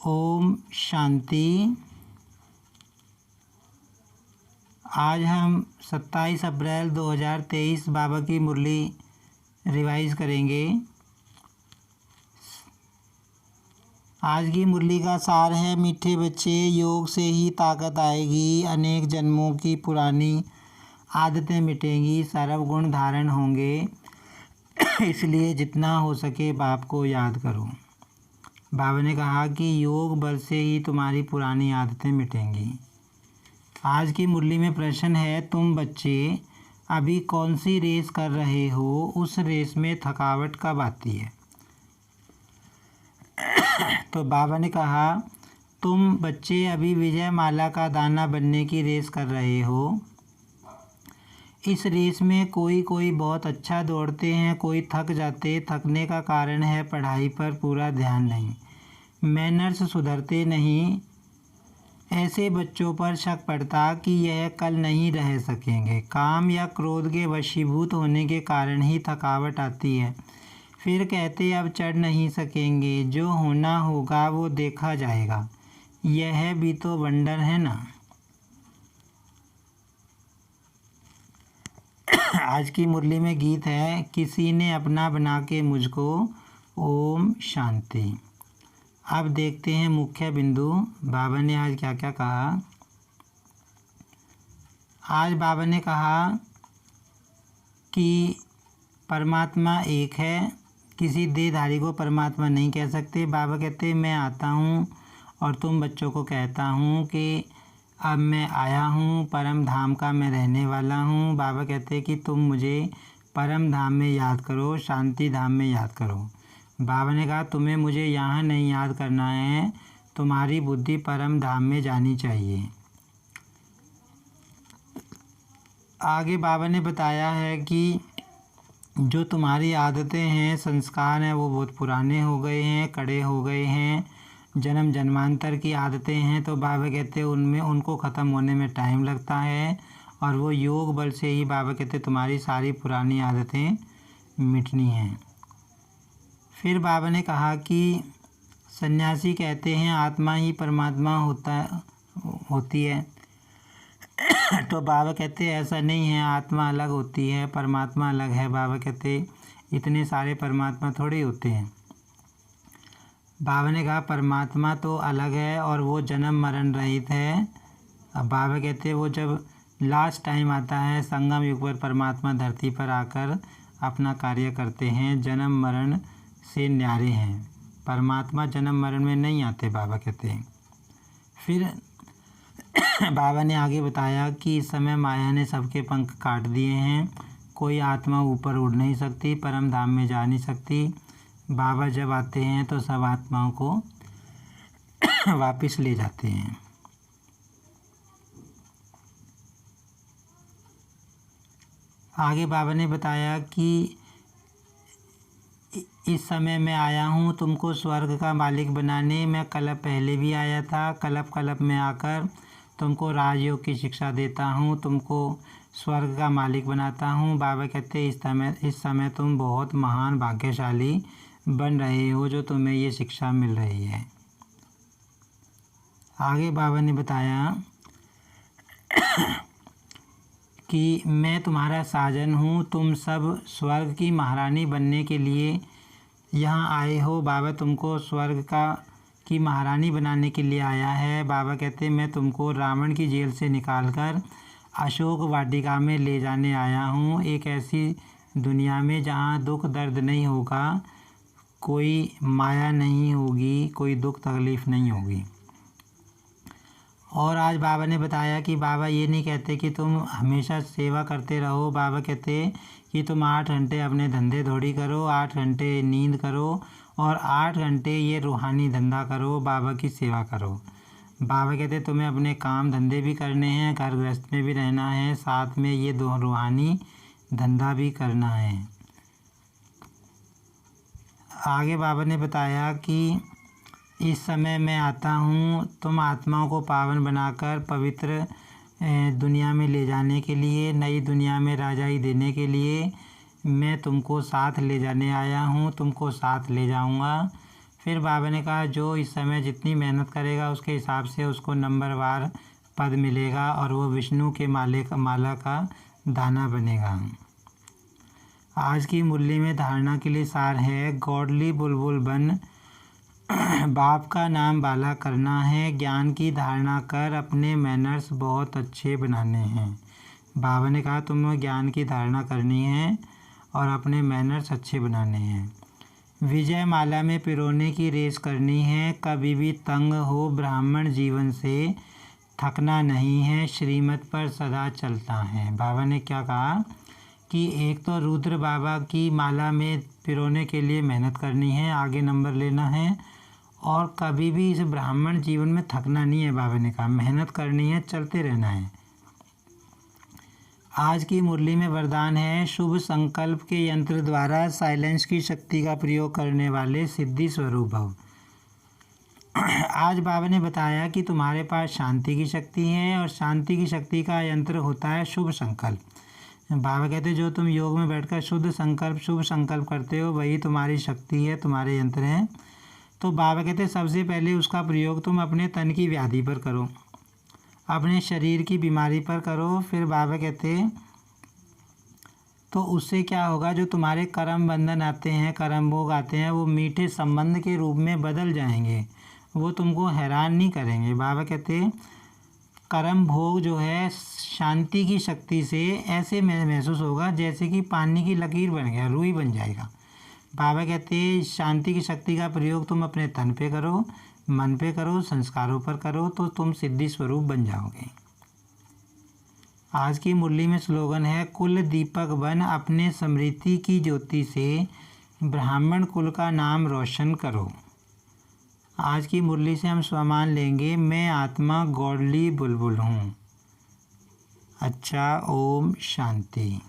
ओम शांति। आज हम 27 अप्रैल 2023 बाबा की मुरली रिवाइज करेंगे। आज की मुरली का सार है, मीठे बच्चे, योग से ही ताकत आएगी, अनेक जन्मों की पुरानी आदतें मिटेंगी, सर्वगुण धारण होंगे, इसलिए जितना हो सके बाप को याद करो। बाबा ने कहा कि योग बल से ही तुम्हारी पुरानी आदतें मिटेंगी। आज की मुरली में प्रश्न है, तुम बच्चे अभी कौन सी रेस कर रहे हो? उस रेस में थकावट कब आती है? तो बाबा ने कहा, तुम बच्चे अभी विजय माला का दाना बनने की रेस कर रहे हो। इस रेस में कोई बहुत अच्छा दौड़ते हैं, कोई थक जाते। थकने का कारण है पढ़ाई पर पूरा ध्यान नहीं, मैनर्स सुधरते नहीं। ऐसे बच्चों पर शक पड़ता कि यह कल नहीं रह सकेंगे। काम या क्रोध के वशीभूत होने के कारण ही थकावट आती है। फिर कहते अब चढ़ नहीं सकेंगे, जो होना होगा वो देखा जाएगा। यह भी तो वंडर है ना। आज की मुरली में गीत है, किसी ने अपना बना के मुझको, ओम शांति। अब देखते हैं मुख्य बिंदु। बाबा ने आज क्या क्या कहा। आज बाबा ने कहा कि परमात्मा एक है, किसी देहधारी को परमात्मा नहीं कह सकते। बाबा कहते मैं आता हूँ और तुम बच्चों को कहता हूँ कि अब मैं आया हूँ, परम धाम का मैं रहने वाला हूँ। बाबा कहते कि तुम मुझे परम धाम में याद करो, शांति धाम में याद करो। बाबा ने कहा तुम्हें मुझे यहाँ नहीं याद करना है, तुम्हारी बुद्धि परम धाम में जानी चाहिए। आगे बाबा ने बताया है कि जो तुम्हारी आदतें हैं, संस्कार हैं, वो बहुत पुराने हो गए हैं, कड़े हो गए हैं, जन्म जन्मांतर की आदतें हैं। तो बाबा कहते हैं उनमें उनको ख़त्म होने में टाइम लगता है, और वो योग बल से ही बाबा कहते तुम्हारी सारी पुरानी आदतें मिटनी हैं। फिर बाबा ने कहा कि सन्यासी कहते हैं आत्मा ही परमात्मा होती है। तो बाबा कहते ऐसा नहीं है, आत्मा अलग होती है, परमात्मा अलग है। बाबा कहते इतने सारे परमात्मा थोड़ी होते हैं। बाबा ने कहा परमात्मा तो अलग है और वो जन्म मरण रहित है। अब बाबा कहते वो जब लास्ट टाइम आता है, संगम युग पर परमात्मा धरती पर आकर अपना कार्य करते हैं, जन्म मरण से न्यारे हैं। परमात्मा जन्म मरण में नहीं आते, बाबा कहते हैं। फिर बाबा ने आगे बताया कि इस समय माया ने सबके पंख काट दिए हैं, कोई आत्मा ऊपर उड़ नहीं सकती, परम धाम में जा नहीं सकती। बाबा जब आते हैं तो सब आत्माओं को वापस ले जाते हैं। आगे बाबा ने बताया कि इस समय मैं आया हूँ तुमको स्वर्ग का मालिक बनाने। मैं कल्प पहले भी आया था, कल्प में आकर तुमको राजयोग की शिक्षा देता हूँ, तुमको स्वर्ग का मालिक बनाता हूँ। बाबा कहते इस समय तुम बहुत महान भाग्यशाली बन रहे हो, जो तुम्हें ये शिक्षा मिल रही है। आगे बाबा ने बताया कि मैं तुम्हारा साजन हूँ, तुम सब स्वर्ग की महारानी बनने के लिए यहाँ आए हो। बाबा तुमको स्वर्ग की महारानी बनाने के लिए आया है। बाबा कहते मैं तुमको रावण की जेल से निकालकर अशोक वाटिका में ले जाने आया हूँ, एक ऐसी दुनिया में जहाँ दुख दर्द नहीं होगा, कोई माया नहीं होगी, कोई दुख तकलीफ़ नहीं होगी। और आज बाबा ने बताया कि बाबा ये नहीं कहते कि तुम हमेशा सेवा करते रहो। बाबा कहते कि तुम 8 घंटे अपने धंधे धोड़ी करो, 8 घंटे नींद करो और 8 घंटे ये रूहानी धंधा करो, बाबा की सेवा करो। बाबा कहते तुम्हें अपने काम धंधे भी करने हैं, घर गृहस्थ में भी रहना है, साथ में ये दो रूहानी धंधा भी करना है। आगे बाबा ने बताया कि इस समय मैं आता हूँ तुम आत्माओं को पावन बनाकर पवित्र दुनिया में ले जाने के लिए, नई दुनिया में राजाई देने के लिए मैं तुमको साथ ले जाने आया हूँ, तुमको साथ ले जाऊँगा। फिर बाबा ने कहा जो इस समय जितनी मेहनत करेगा उसके हिसाब से उसको नंबरवार पद मिलेगा और वो विष्णु के माला का दाना बनेगा। आज की मुरली में धारणा के लिए सार है, गॉडली बुलबुल बन, बाप का नाम बाला करना है, ज्ञान की धारणा कर अपने मैनर्स बहुत अच्छे बनाने हैं। बाबा ने कहा तुम्हें ज्ञान की धारणा करनी है और अपने मैनर्स अच्छे बनाने हैं। विजय माला में पिरोने की रेस करनी है, कभी भी तंग हो ब्राह्मण जीवन से थकना नहीं है, श्रीमत पर सदा चलता है। बाबा ने क्या कहा कि एक तो रुद्र बाबा की माला में पिरोने के लिए मेहनत करनी है, आगे नंबर लेना है, और कभी भी इस ब्राह्मण जीवन में थकना नहीं है। बाबा ने कहा मेहनत करनी है, चलते रहना है। आज की मुरली में वरदान है, शुभ संकल्प के यंत्र द्वारा साइलेंस की शक्ति का प्रयोग करने वाले सिद्धि स्वरूप भव। आज बाबा ने बताया कि तुम्हारे पास शांति की शक्ति है और शांति की शक्ति का यंत्र होता है शुभ संकल्प। बाबा कहते हैं जो तुम योग में बैठकर शुभ संकल्प करते हो वही तुम्हारी शक्ति है, तुम्हारे यंत्र हैं। तो बाबा कहते हैं सबसे पहले उसका प्रयोग तुम अपने तन की व्याधि पर करो, अपने शरीर की बीमारी पर करो। फिर बाबा कहते तो उससे क्या होगा, जो तुम्हारे कर्म बंधन आते हैं, कर्म भोग आते हैं, वो मीठे संबंध के रूप में बदल जाएंगे, वो तुमको हैरान नहीं करेंगे। बाबा कहते कर्म भोग जो है शांति की शक्ति से ऐसे महसूस होगा जैसे कि पानी की लकीर बन गया, रुई बन जाएगा। बाबा कहते शांति की शक्ति का प्रयोग तुम अपने तन पे करो, मन पे करो, संस्कारों पर करो, तो तुम सिद्धि स्वरूप बन जाओगे। आज की मुरली में स्लोगन है, कुल दीपक बन अपने स्मृति की ज्योति से ब्राह्मण कुल का नाम रोशन करो। आज की मुरली से हम स्वमान लेंगे, मैं आत्मा गॉडली बुलबुल हूँ। अच्छा, ओम शांति।